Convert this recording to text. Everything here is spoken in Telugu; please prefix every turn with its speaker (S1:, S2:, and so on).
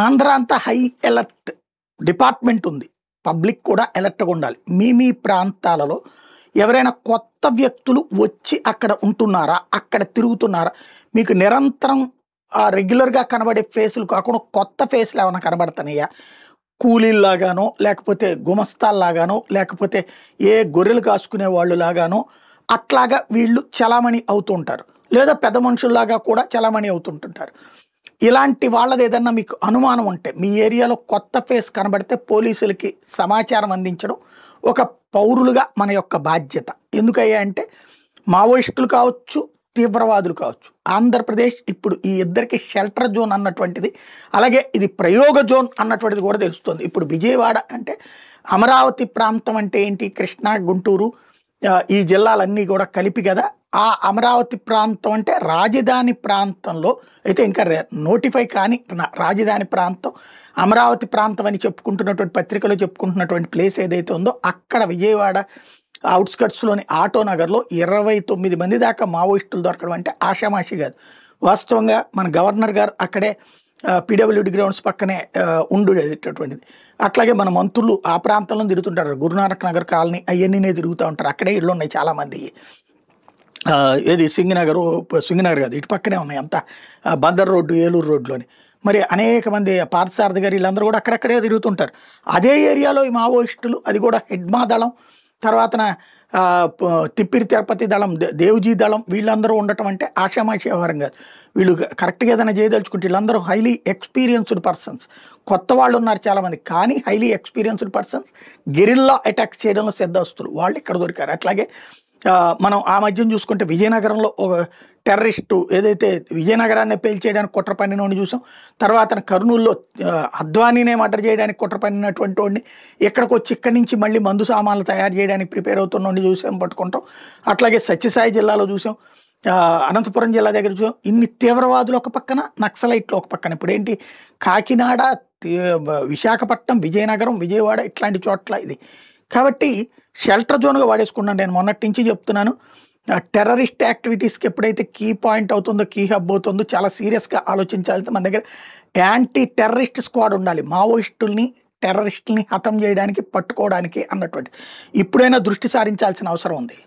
S1: ఆంధ్ర అంతా హై అలర్ట్ డిపార్ట్మెంట్ ఉంది. పబ్లిక్ కూడా అలర్ట్‌గా ఉండాలి. మీ ప్రాంతాలలో ఎవరైనా కొత్త వ్యక్తులు వచ్చి అక్కడ ఉంటున్నారా? అక్కడ తిరుగుతున్నారా? మీకు నిరంతరం రెగ్యులర్‌గా కనబడే ఫేసులు కాకుండా కొత్త ఫేసులు ఏమైనా కనబడుతున్నాయా? కూలీల్లాగానో, లేకపోతే గుమస్తాల్లాగానో, లేకపోతే ఏ గొర్రెలు కాసుకునే వాళ్ళు లాగానో అట్లాగా వీళ్ళు చలామణి అవుతూ ఉంటారు. లేదా పెద్ద మనుషుల్లాగా కూడా చలామణి అవుతుంటుంటారు. ఇలాంటి వాళ్ళది ఏదన్నా మీకు అనుమానం ఉంటే, మీ ఏరియాలో కొత్త ఫేస్ కనబడితే పోలీసులకి సమాచారం అందించడం ఒక పౌరులుగా మన యొక్క బాధ్యత. ఎందుకయ్యా అంటే మావోయిస్టులు కావచ్చు, తీవ్రవాదులు కావచ్చు. ఆంధ్రప్రదేశ్ ఇప్పుడు ఈ ఇద్దరికి షెల్టర్ జోన్ అన్నటువంటిది, అలాగే ఇది ప్రయోగ జోన్ అన్నటువంటిది కూడా తెలుస్తుంది. ఇప్పుడు విజయవాడ అంటే అమరావతి ప్రాంతం అంటే ఏంటి? కృష్ణా, గుంటూరు ఈ జిల్లాలన్నీ కూడా కలిపి కదా. ఆ అమరావతి ప్రాంతం అంటే రాజధాని ప్రాంతంలో అయితే ఇంకా నోటిఫై కాని రాజధాని ప్రాంతం అమరావతి ప్రాంతం అని చెప్పుకుంటున్నటువంటి పత్రికలో చెప్పుకుంటున్నటువంటి ప్లేస్ ఏదైతే ఉందో అక్కడ విజయవాడ అవుట్స్కట్స్లోని ఆటో నగర్లో 29 మంది దాకా మావోయిస్టులు దొరకడం అంటే ఆషామాషి కాదు. వాస్తవంగా మన గవర్నర్ గారు అక్కడే పీడబ్ల్యూడి గ్రౌండ్స్ పక్కనే ఉండేటటువంటిది. అట్లాగే మన మంత్రులు ఆ ప్రాంతంలో తిరుగుతుంటారు. గురునానక్ నగర్ కాలనీ అవన్నీనే తిరుగుతూ ఉంటారు. అక్కడే ఇళ్ళు ఉన్నాయి చాలామంది. ఏది సింగనగర్ కాదు, ఇటు పక్కనే ఉన్నాయి అంతా బందర్ రోడ్డు, ఏలూరు రోడ్లోని. మరి అనేక మంది పార్థసారథి గారు వీళ్ళందరూ కూడా అక్కడక్కడే తిరుగుతుంటారు. అదే ఏరియాలో ఈ మావోయిస్టులు, అది కూడా హెడ్మా దళం, తర్వాతన తిప్పిరి తిరుపతి దళం, దేవ్జీ దళం వీళ్ళందరూ ఉండటం అంటే ఆషామాషి వ్యవహారం కాదు. వీళ్ళు కరెక్ట్గా ఏదైనా చేయదలుచుకుంటే వీళ్ళందరూ హైలీ ఎక్స్పీరియన్స్డ్ పర్సన్స్. కొత్త వాళ్ళు ఉన్నారు చాలామంది, కానీ highly experienced persons, guerrilla attacks చేయడంలో సిద్ధస్తులు వాళ్ళు ఇక్కడ దొరికారు. అట్లాగే మనం ఆ మధ్యన చూసుకుంటే విజయనగరంలో ఒక టెర్రరిస్టు ఏదైతే విజయనగరాన్ని పేల్చేయడానికి కుట్ర పన్నినోడిని చూసాం. తర్వాత కర్నూలులో అద్వానీనే మర్డర్ చేయడానికి కుట్ర పన్నినటువంటి వాడిని, ఇక్కడికి వచ్చి ఇక్కడి నుంచి మళ్ళీ మందు సామాన్లు తయారు చేయడానికి ప్రిపేర్ అవుతున్నోడిని చూసాం, పట్టుకుంటాం. అట్లాగే సత్యసాయి జిల్లాలో చూసాం, అనంతపురం జిల్లా దగ్గర చూసాం. ఇన్ని తీవ్రవాదులు ఒక పక్కన, నక్సలైట్లు ఒక పక్కన. ఇప్పుడు ఏంటి కాకినాడ, విశాఖపట్నం, విజయనగరం, విజయవాడ ఇట్లాంటి చోట్ల ఇది. కాబట్టి షెల్టర్ జోన్గా వాడేసుకున్నాను. నేను మొన్నటి నుంచి చెప్తున్నాను, టెర్రరిస్ట్ యాక్టివిటీస్కి ఎప్పుడైతే కీ పాయింట్ అవుతుందో, కీ హబ్ అవుతుందో చాలా సీరియస్గా ఆలోచించాలి. మన దగ్గర యాంటీ టెర్రరిస్ట్ స్క్వాడ్ ఉండాలి, మావోయిస్టుల్ని టెర్రరిస్టుల్ని హతం చేయడానికి, పట్టుకోవడానికి అన్నటువంటి. ఇప్పుడైనా దృష్టి సారించాల్సిన అవసరం ఉంది.